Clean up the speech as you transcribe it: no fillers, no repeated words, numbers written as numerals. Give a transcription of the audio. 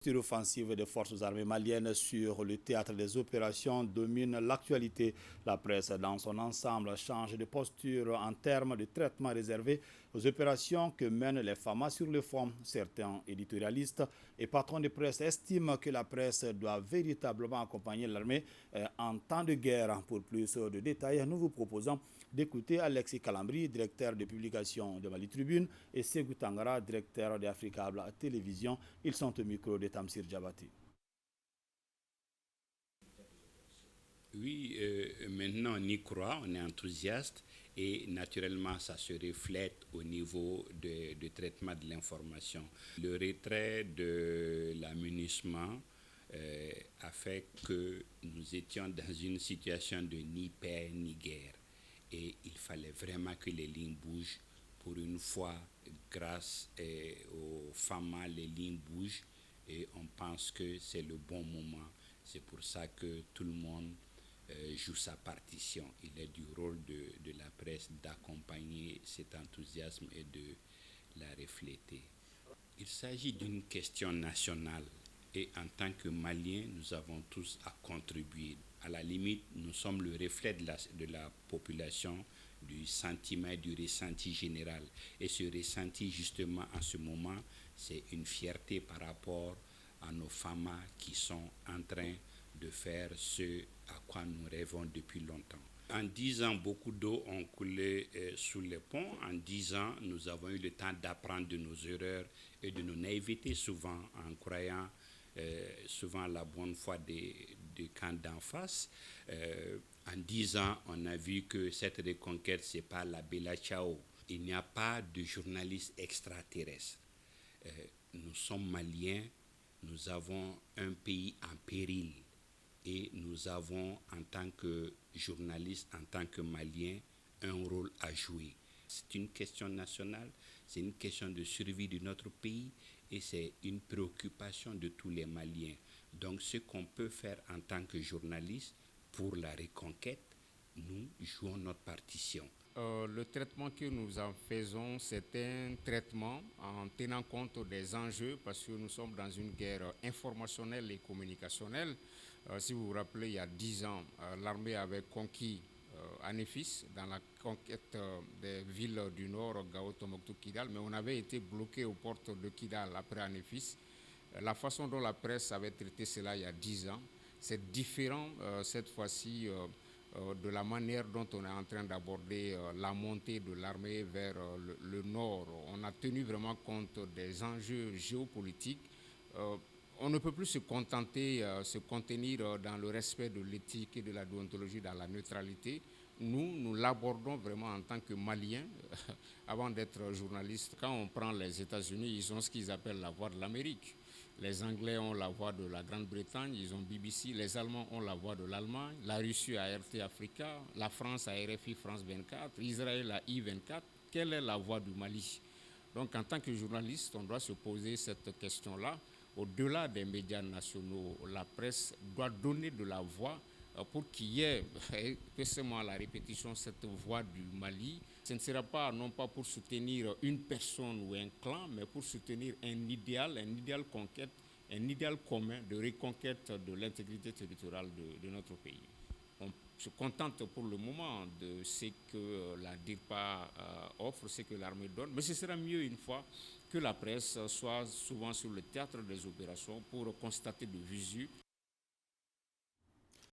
Posture offensive des forces armées maliennes sur le théâtre des opérations domine l'actualité. La presse dans son ensemble change de posture en termes de traitement réservé aux opérations que mènent les FAMA sur le front. Certains éditorialistes et patrons de presse estiment que la presse doit véritablement accompagner l'armée en temps de guerre. Pour plus de détails, nous vous proposons d'écouter Alexis Kalambri, directeur de publication de Mali Tribune, et Ségou Tangara, directeur d'Africable Télévision. Ils sont au micro de Tamsir Djabati. Oui, maintenant on y croit, on est enthousiaste et naturellement ça se reflète au niveau de traitement de l'information. Le retrait de l'amunissement a fait que nous étions dans une situation de ni paix ni guerre et il fallait vraiment que les lignes bougent. Pour une fois, grâce aux FAMA, les lignes bougent et on pense que c'est le bon moment. C'est pour ça que tout le monde joue sa partition. Il est du rôle de la presse d'accompagner cet enthousiasme et de la refléter. Il s'agit d'une question nationale et en tant que Maliens, nous avons tous à contribuer. À la limite, nous sommes le reflet de la population, du sentiment, du ressenti général. Et ce ressenti, justement, en ce moment, c'est une fierté par rapport à nos FAMA qui sont en train de faire ce à quoi nous rêvons depuis longtemps. En 10 ans, beaucoup d'eau ont coulé sous les ponts. En 10 ans, nous avons eu le temps d'apprendre de nos erreurs et de nos naïvetés, souvent en croyant souvent à la bonne foi des camps d'en face. En 10 ans, on a vu que cette reconquête, ce n'est pas la Bella Ciao. Il n'y a pas de journalistes extraterrestres. Nous sommes Maliens, nous avons un pays en péril et nous avons, en tant que journalistes, en tant que Maliens, un rôle à jouer. C'est une question nationale, c'est une question de survie de notre pays et c'est une préoccupation de tous les Maliens. Donc ce qu'on peut faire en tant que journaliste pour la reconquête, nous jouons notre partition. Le traitement que nous en faisons, c'est un traitement en tenant compte des enjeux parce que nous sommes dans une guerre informationnelle et communicationnelle. Si vous vous rappelez, il y a 10 ans, l'armée avait conquis Anefis dans la conquête des villes du nord, Gao, Tombouctou, Kidal, mais on avait été bloqué aux portes de Kidal après Anefis. La façon dont la presse avait traité cela il y a 10 ans, c'est différent cette fois-ci de la manière dont on est en train d'aborder la montée de l'armée vers le nord. On a tenu vraiment compte des enjeux géopolitiques. On ne peut plus se contenter, se contenir dans le respect de l'éthique et de la déontologie, dans la neutralité. Nous l'abordons vraiment en tant que Maliens, avant d'être journalistes. Quand on prend les États-Unis, ils ont ce qu'ils appellent la voix de l'Amérique. Les Anglais ont la voix de la Grande-Bretagne, ils ont BBC. Les Allemands ont la voix de l'Allemagne. La Russie a RT Africa. La France a RFI France 24. Israël a I24. Quelle est la voix du Mali? Donc, en tant que journaliste, on doit se poser cette question-là. Au-delà des médias nationaux, la presse doit donner de la voix pour qu'il y ait, seulement à la répétition, cette voix du Mali. Ce ne sera pas, non pas pour soutenir une personne ou un clan, mais pour soutenir un idéal conquête, un idéal commun de reconquête de l'intégrité territoriale de notre pays. On se contente pour le moment de ce que la DIRPA offre, ce que l'armée donne, mais ce sera mieux une fois que la presse soit souvent sur le théâtre des opérations pour constater de visu